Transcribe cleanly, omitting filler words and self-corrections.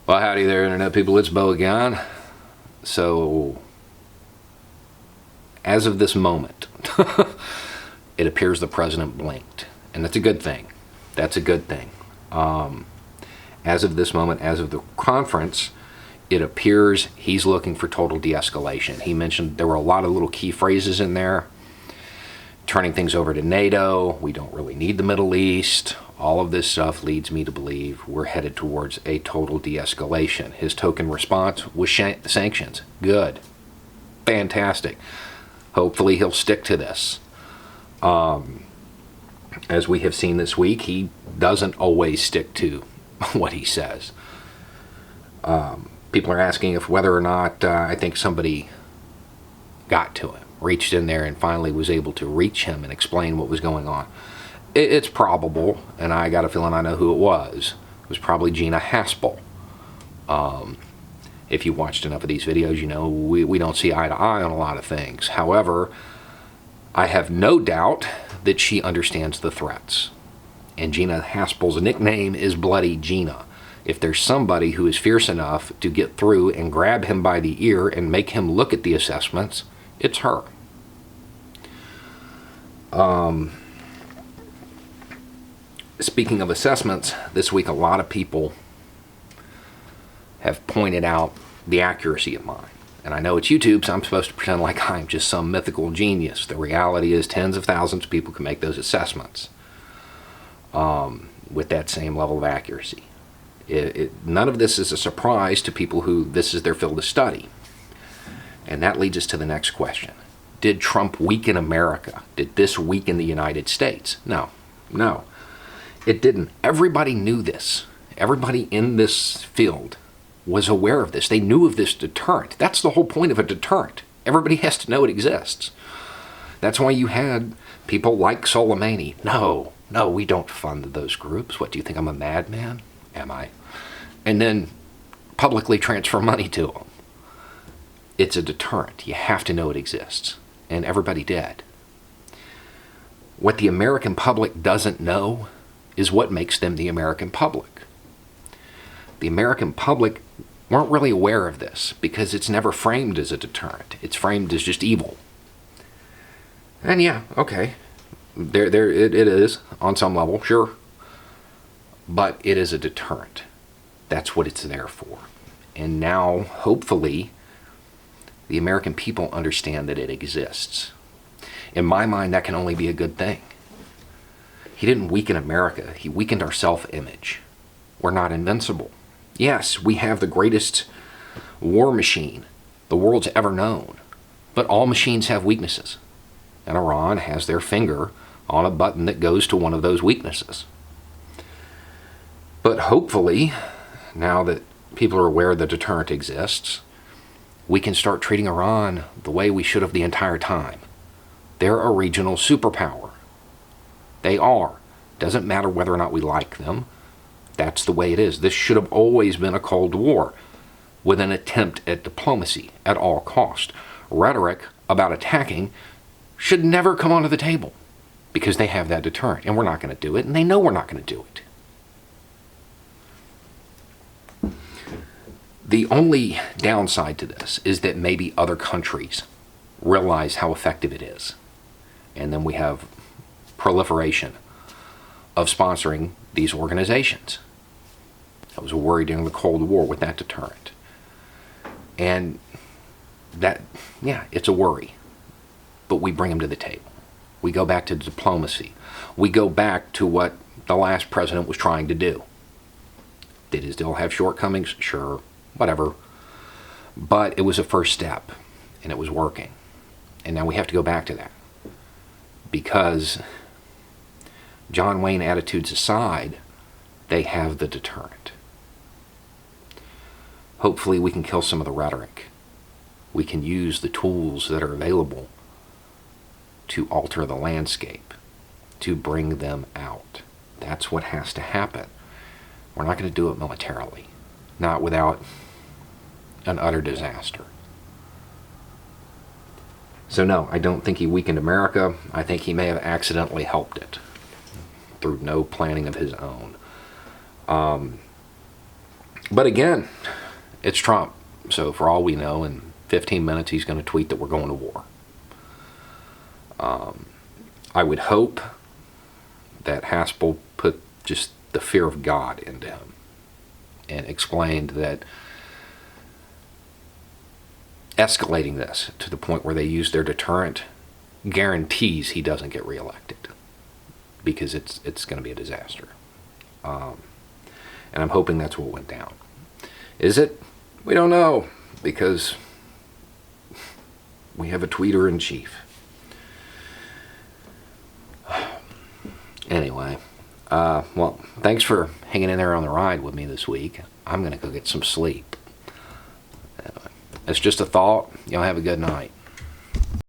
Well, howdy there, Internet people. It's Bo again. So, as of this moment, it appears the president blinked. And that's a good thing. That's a good thing. As of this moment, as of the conference, it appears he's looking for total de-escalation. He mentioned there were a lot of little key phrases in there. Turning things over to NATO. We don't really need the Middle East. All of this stuff leads me to believe we're headed towards a total de-escalation. His token response was sanctions. Good. Fantastic. Hopefully he'll stick to this. As we have seen this week, he doesn't always stick to what he says. People are asking if whether or not I think somebody got to him, reached in there and finally was able to reach him and explain what was going on. It's probable, and I got a feeling I know who it was. It was probably Gina Haspel. If you watched enough of these videos, you know we don't see eye to eye on a lot of things. However, I have no doubt that she understands the threats. And Gina Haspel's nickname is Bloody Gina. If there's somebody who is fierce enough to get through and grab him by the ear and make him look at the assessments, it's her. Speaking of assessments, this week a lot of people have pointed out the accuracy of mine. And I know it's YouTube, so I'm supposed to pretend like I'm just some mythical genius. The reality is tens of thousands of people can make those assessments with that same level of accuracy. None of this is a surprise to people who this is their field of study. And that leads us to the next question. Did Trump weaken America? Did this weaken the United States? No. It didn't. Everybody knew this. Everybody in this field was aware of this. They knew of this deterrent. That's the whole point of a deterrent. Everybody has to know it exists. That's why you had people like Soleimani. No, we don't fund those groups. What, do you think I'm a madman? Am I? And then publicly transfer money to them. It's a deterrent. You have to know it exists. And everybody did. What the American public doesn't know is what makes them the American public. The American public weren't really aware of this because it's never framed as a deterrent. It's framed as just evil. And yeah, okay, it is on some level, sure. But it is a deterrent. That's what it's there for. And now, hopefully, the American people understand that it exists. In my mind, that can only be a good thing. He didn't weaken America. He weakened our self-image. We're not invincible. Yes, we have the greatest war machine the world's ever known. But all machines have weaknesses. And Iran has their finger on a button that goes to one of those weaknesses. But hopefully, now that people are aware the deterrent exists, we can start treating Iran the way we should have the entire time. They're a regional superpower. They are. Doesn't matter whether or not we like them. That's the way it is. This should have always been a Cold War with an attempt at diplomacy at all cost. Rhetoric about attacking should never come onto the table because they have that deterrent, and we're not going to do it, and they know we're not going to do it. The only downside to this is that maybe other countries realize how effective it is. And then we have proliferation of sponsoring these organizations. That was a worry during the Cold War with that deterrent. And that, yeah, it's a worry. But we bring them to the table. We go back to diplomacy. We go back to what the last president was trying to do. Did his deal have shortcomings? Sure, whatever. But it was a first step, and it was working. And now we have to go back to that. Because John Wayne attitudes aside, they have the deterrent. Hopefully we can kill some of the rhetoric. We can use the tools that are available to alter the landscape, to bring them out. That's what has to happen. We're not going to do it militarily, not without an utter disaster. So no, I don't think he weakened America. I think he may have accidentally helped it through no planning of his own. But again, it's Trump. So for all we know, in 15 minutes he's going to tweet that we're going to war. I would hope that Haspel put just the fear of God into him and explained that escalating this to the point where they use their deterrent guarantees he doesn't get reelected, because it's going to be a disaster. And I'm hoping that's what went down. Is it? We don't know, because we have a tweeter-in-chief. Anyway, well, thanks for hanging in there on the ride with me this week. I'm going to go get some sleep. Anyway, it's just a thought. Y'all have a good night.